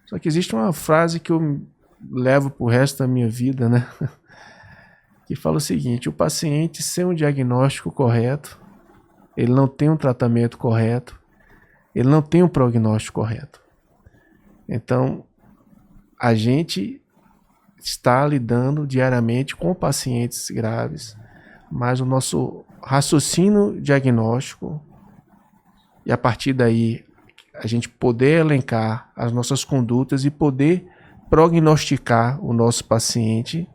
Só que existe uma frase que eu levo pro resto da minha vida, né? Que fala o seguinte: o paciente sem um diagnóstico correto, ele não tem um tratamento correto, ele não tem um prognóstico correto. Então, a gente está lidando diariamente com pacientes graves, mas o nosso raciocínio diagnóstico, e a partir daí a gente poder elencar as nossas condutas e poder prognosticar o nosso paciente,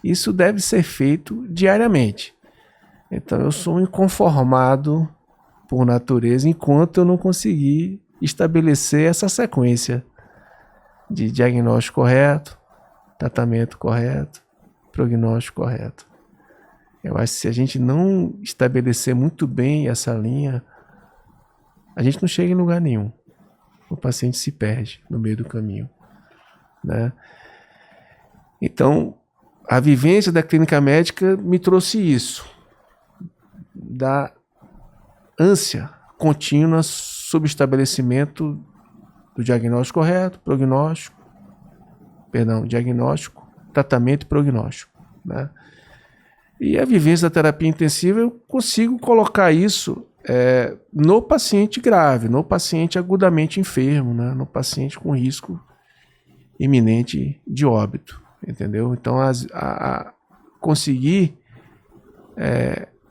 isso deve ser feito diariamente. Então eu sou um inconformado por natureza enquanto eu não conseguir estabelecer essa sequência de diagnóstico correto, tratamento correto, prognóstico correto. Eu acho que se a gente não estabelecer muito bem essa linha, a gente não chega em lugar nenhum. O paciente se perde no meio do caminho, né? Então, a vivência da clínica médica me trouxe isso, da ânsia contínua sobre o estabelecimento do diagnóstico correto, diagnóstico, tratamento e prognóstico, né? E a vivência da terapia intensiva, eu consigo colocar isso no paciente grave, no paciente agudamente enfermo, né? No paciente com risco iminente de óbito, entendeu? Então, conseguir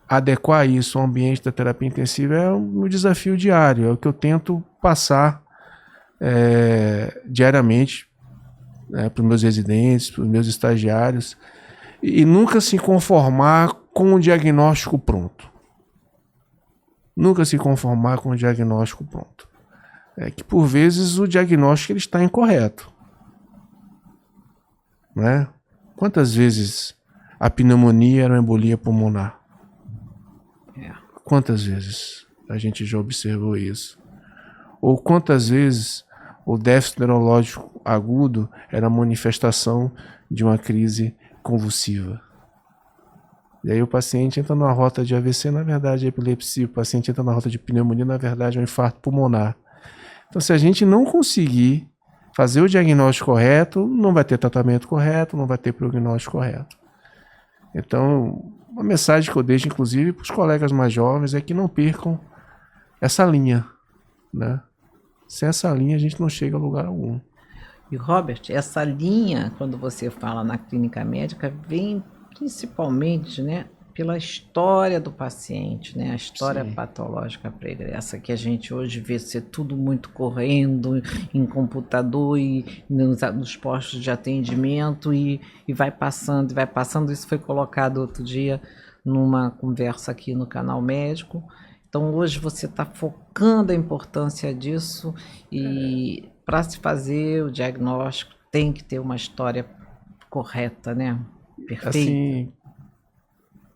adequar isso ao ambiente da terapia intensiva é o meu desafio diário, é o que eu tento passar diariamente, né, para os meus residentes, para os meus estagiários, e nunca se conformar com o diagnóstico pronto. Nunca se conformar com o diagnóstico pronto. É que, por vezes, o diagnóstico ele está incorreto. Né? Quantas vezes a pneumonia era uma embolia pulmonar? Quantas vezes a gente já observou isso? Ou quantas vezes o déficit neurológico agudo era a manifestação de uma crise convulsiva? E aí o paciente entra numa rota de AVC, na verdade é epilepsia. O paciente entra na rota de pneumonia, na verdade é um infarto pulmonar. Então, se a gente não conseguir fazer o diagnóstico correto, não vai ter tratamento correto, não vai ter prognóstico correto. Então, uma mensagem que eu deixo, inclusive, para os colegas mais jovens é que não percam essa linha, né? Sem essa linha, a gente não chega a lugar algum. E, Robert, essa linha, quando você fala na clínica médica, vem principalmente, né, pela história do paciente, né, a história Sim. patológica pregressa, que a gente hoje vê ser tudo muito correndo em computador e nos postos de atendimento e vai passando, Isso foi colocado outro dia numa conversa aqui no Canal Médico. Então, hoje você está focando a importância disso e para se fazer o diagnóstico tem que ter uma história correta, né? Perfeita. Assim,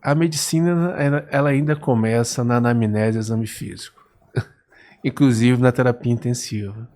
a medicina ela ainda começa na anamnese e exame físico, inclusive na terapia intensiva.